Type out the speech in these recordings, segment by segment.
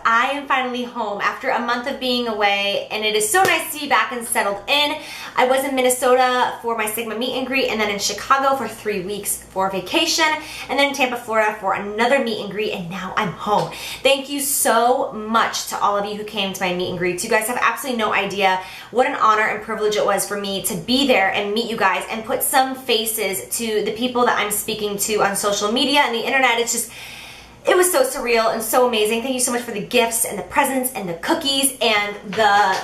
I am finally home after a month of being away, and it is so nice to be back and settled in. I was in Minnesota for my Sigma meet and greet, and then in Chicago for 3 weeks for vacation, and then Tampa, Florida for another meet and greet, and now I'm home. Thank you so much to all of you who came to my meet and greets. You guys have absolutely no idea what an honor and privilege it was for me to be there and meet you guys and put some faces to the people that I'm speaking to on social media and the internet. It was so surreal and so amazing. Thank you so much for the gifts and the presents and the cookies and the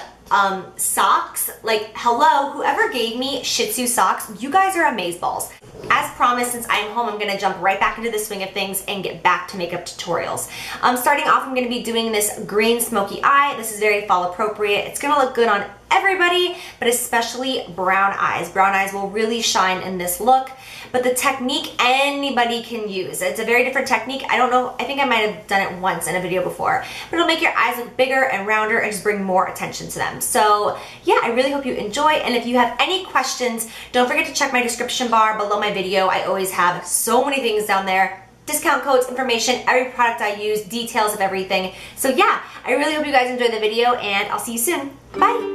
socks. Like, hello, whoever gave me Shih Tzu socks, you guys are amazeballs. As promised, since I am home, I'm gonna jump right back into the swing of things and get back to makeup tutorials. Starting off, I'm gonna be doing this green smoky eye. This is very fall appropriate. It's gonna look good on everybody, but especially brown eyes. Brown eyes will really shine in this look, but the technique anybody can use. It's a very different technique. I don't know, I think I might have done it once in a video before, but it'll make your eyes look bigger and rounder and just bring more attention to them. So yeah, I really hope you enjoy, and if you have any questions, don't forget to check my description bar below my video. I always have so many things down there. Discount codes, information, every product I use, details of everything. So yeah, I really hope you guys enjoy the video, and I'll see you soon. Bye.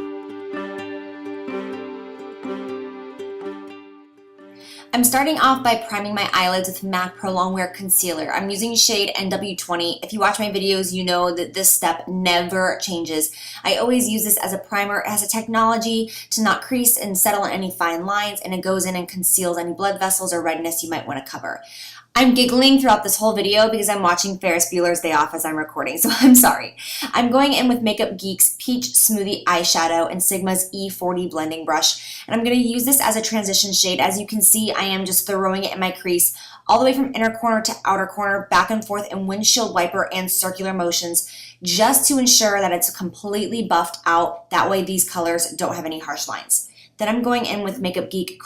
I'm starting off by priming my eyelids with MAC Pro Longwear Concealer. I'm using shade NW20. If you watch my videos, you know that this step never changes. I always use this as a primer. It has a technology to not crease and settle in any fine lines, and it goes in and conceals any blood vessels or redness you might want to cover. I'm giggling throughout this whole video because I'm watching Ferris Bueller's Day Off as I'm recording, so I'm sorry. I'm going in with Makeup Geek's Peach Smoothie Eyeshadow and Sigma's E40 blending brush, and I'm going to use this as a transition shade. As you can see, I am just throwing it in my crease all the way from inner corner to outer corner, back and forth in windshield wiper and circular motions, just to ensure that it's completely buffed out. That way these colors don't have any harsh lines. Then I'm going in with Makeup Geek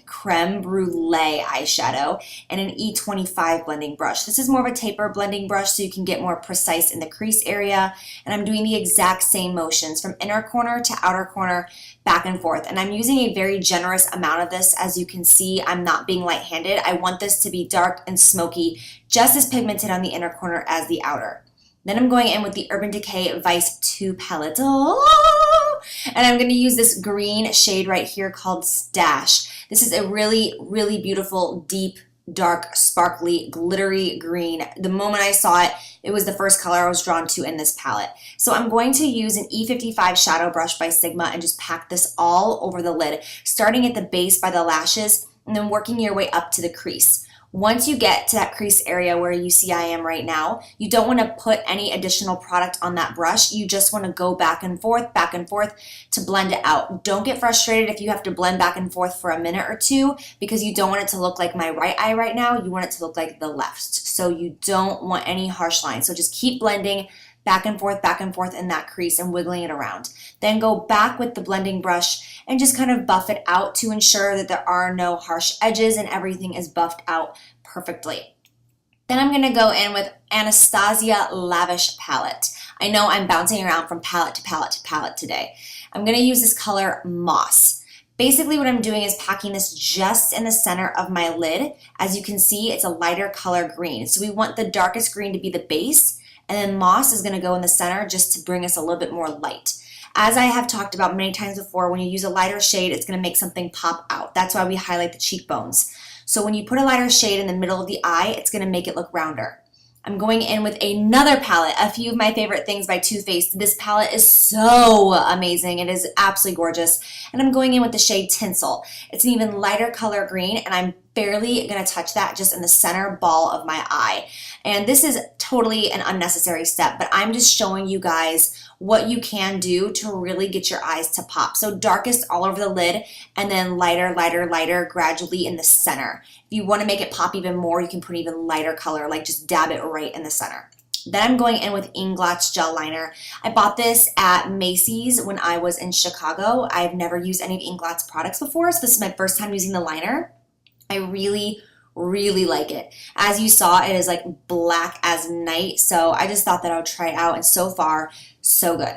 Creme Brulee eyeshadow and an E25 blending brush. This is more of a taper blending brush so you can get more precise in the crease area, and I'm doing the exact same motions from inner corner to outer corner, back and forth, and I'm using a very generous amount of this. As you can see, I'm not being light-handed. I want this to be dark and smoky, just as pigmented on the inner corner as the outer. Then I'm going in with the Urban Decay Vice 2 palette. And I'm going to use this green shade right here called Stash. This is a really, really beautiful, deep, dark, sparkly, glittery green. The moment I saw it, it was the first color I was drawn to in this palette. So I'm going to use an E55 shadow brush by Sigma and just pack this all over the lid, starting at the base by the lashes and then working your way up to the crease. Once you get to that crease area where you see I am right now, you don't want to put any additional product on that brush. You just want to go back and forth to blend it out. Don't get frustrated if you have to blend back and forth for a minute or two, because you don't want it to look like my right eye right now. You want it to look like the left. So you don't want any harsh lines. So just keep blending back and forth in that crease and wiggling it around. Then go back with the blending brush and just kind of buff it out to ensure that there are no harsh edges and everything is buffed out perfectly. Then I'm gonna go in with Anastasia Lavish Palette. I know I'm bouncing around from palette to palette to palette today. I'm gonna use this color Moss. Basically what I'm doing is packing this just in the center of my lid. As you can see, it's a lighter color green. So we want the darkest green to be the base, and then Moss is going to go in the center just to bring us a little bit more light. As I have talked about many times before, when you use a lighter shade, it's going to make something pop out. That's why we highlight the cheekbones. So when you put a lighter shade in the middle of the eye, it's going to make it look rounder. I'm going in with another palette, a few of my favorite things by Too Faced. This palette is so amazing. It is absolutely gorgeous. And I'm going in with the shade Tinsel. It's an even lighter color green, and I'm barely going to touch that just in the center ball of my eye. And this is totally an unnecessary step, but I'm just showing you guys what you can do to really get your eyes to pop. So darkest all over the lid, and then lighter, lighter, lighter gradually in the center. If you want to make it pop even more, you can put even lighter color, like just dab it right in the center. Then I'm going in with Inglot's gel liner. I bought this at Macy's when I was in Chicago. I've never used any of Inglot's products before, so this is my first time using the liner. I really like it. As you saw, it is like black as night, so I just thought that I would try it out, and so far, so good.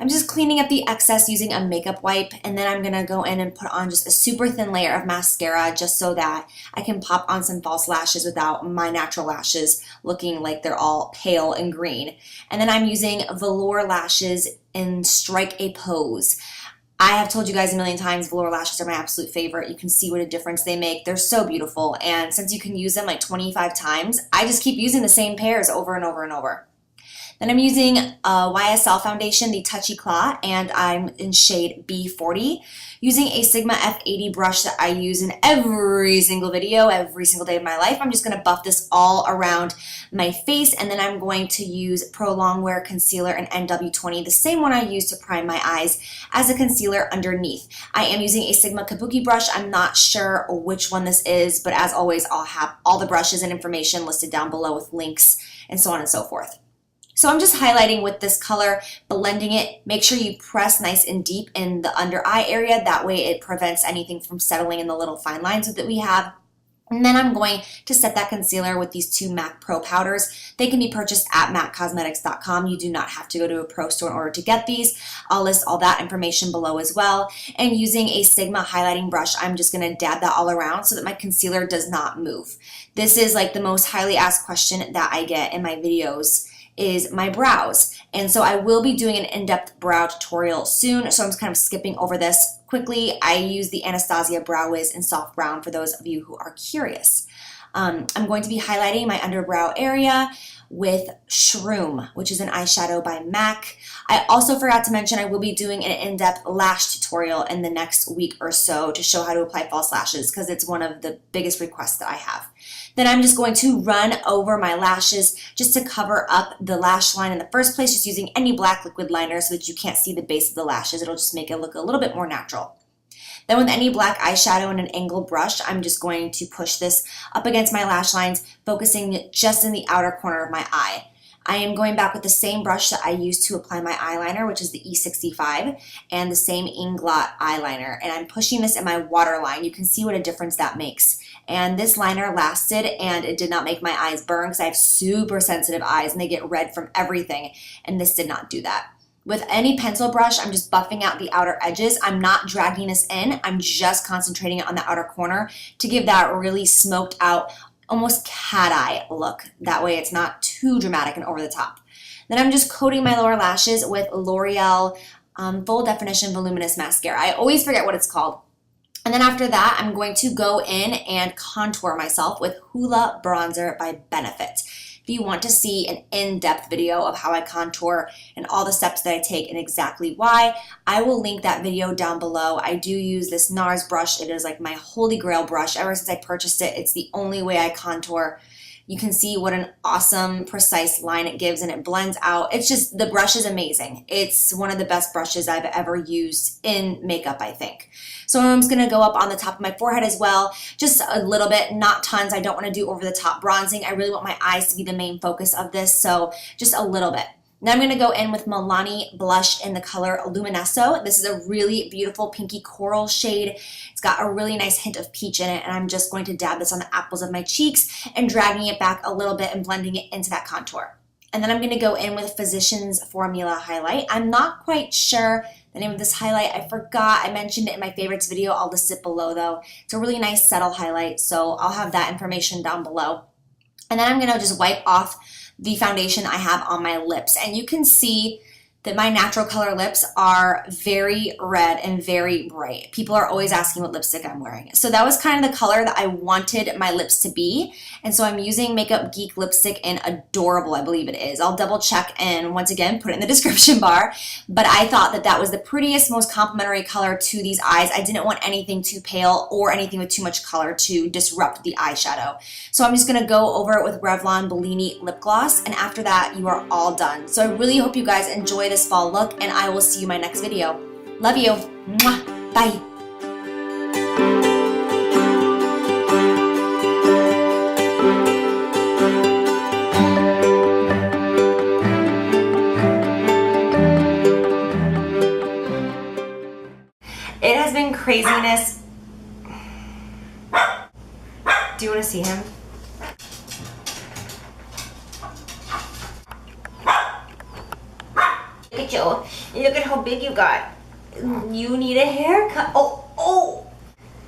I'm just cleaning up the excess using a makeup wipe, and then I'm gonna go in and put on just a super thin layer of mascara just so that I can pop on some false lashes without my natural lashes looking like they're all pale and green. And then I'm using velour lashes in Strike a Pose. I have told you guys a million times, velour lashes are my absolute favorite. You can see what a difference they make. They're so beautiful, and since you can use them like 25 times, I just keep using the same pairs over and over and over. Then I'm using YSL foundation, the Touchy Claw, and I'm in shade B40. Using a Sigma F80 brush that I use in every single video, every single day of my life. I'm just going to buff this all around my face, and then I'm going to use Pro Longwear Concealer in NW20, the same one I use to prime my eyes, as a concealer underneath. I am using a Sigma Kabuki brush. I'm not sure which one this is, but as always, I'll have all the brushes and information listed down below with links and so on and so forth. So I'm just highlighting with this color, blending it. Make sure you press nice and deep in the under eye area. That way it prevents anything from settling in the little fine lines that we have. And then I'm going to set that concealer with these two MAC Pro powders. They can be purchased at MACcosmetics.com. You do not have to go to a pro store in order to get these. I'll list all that information below as well. And using a Sigma highlighting brush, I'm just going to dab that all around so that my concealer does not move. This is like the most highly asked question that I get in my videos, is my brows. And so I will be doing an in-depth brow tutorial soon, so I'm just kind of skipping over this quickly. I use the Anastasia Brow Wiz in Soft Brown for those of you who are curious. I'm going to be highlighting my underbrow area with Shroom, which is an eyeshadow by MAC. I also forgot to mention I will be doing an in-depth lash tutorial in the next week or so to show how to apply false lashes, because it's one of the biggest requests that I have. Then I'm just going to run over my lashes just to cover up the lash line in the first place, just using any black liquid liner so that you can't see the base of the lashes. It'll just make it look a little bit more natural. Then with any black eyeshadow and an angled brush, I'm just going to push this up against my lash lines, focusing just in the outer corner of my eye. I am going back with the same brush that I used to apply my eyeliner, which is the E65, and the same Inglot eyeliner. And I'm pushing this in my waterline. You can see what a difference that makes. And this liner lasted, and it did not make my eyes burn because I have super sensitive eyes and they get red from everything. And this did not do that. With any pencil brush, I'm just buffing out the outer edges. I'm not dragging this in. I'm just concentrating on the outer corner to give that really smoked out, almost cat eye look. That way it's not too dramatic and over the top. Then I'm just coating my lower lashes with L'Oreal Full Definition Voluminous Mascara. I always forget what it's called. And then after that, I'm going to go in and contour myself with Hoola Bronzer by Benefit. If you want to see an in-depth video of how I contour and all the steps that I take and exactly why, I will link that video down below. I do use this NARS brush. It is like my holy grail brush. Ever since I purchased it, it's the only way I contour. You can see what an awesome, precise line it gives, and it blends out. It's just, the brush is amazing. It's one of the best brushes I've ever used in makeup, I think. So I'm just gonna go up on the top of my forehead as well, just a little bit, not tons. I don't wanna do over the top bronzing. I really want my eyes to be the main focus of this, so just a little bit. Now I'm going to go in with Milani blush in the color Luminesso. This is a really beautiful pinky coral shade. It's got a really nice hint of peach in it, and I'm just going to dab this on the apples of my cheeks and dragging it back a little bit and blending it into that contour. And then I'm going to go in with Physicians Formula highlight. I'm not quite sure the name of this highlight. I forgot. I mentioned it in my favorites video. I'll list it below though. It's a really nice subtle highlight, so I'll have that information down below. And then I'm going to just wipe off the foundation I have on my lips. And you can see that my natural color lips are very red and very bright. People are always asking what lipstick I'm wearing. So that was kind of the color that I wanted my lips to be. And so I'm using Makeup Geek lipstick in Adorable, I believe it is. I'll double check and once again put it in the description bar. But I thought that that was the prettiest, most complementary color to these eyes. I didn't want anything too pale or anything with too much color to disrupt the eyeshadow. So I'm just gonna go over it with Revlon Bellini lip gloss, and after that you are all done. So I really hope you guys enjoy this fall look, and I will see you in my next video. Love you. Mwah. Bye. It has been craziness. Do you want to see him? Look at you. Look at how big you got. You need a haircut. Oh.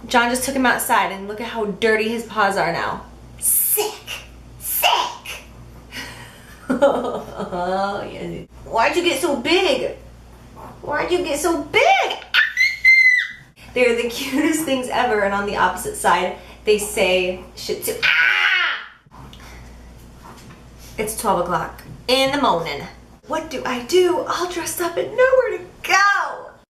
John just took him outside and look at how dirty his paws are now. Sick. Why'd you get so big? They're the cutest things ever, and on the opposite side, they say Shih Tzu. It's 12 o'clock in the morning. What do? All dressed up and nowhere to go.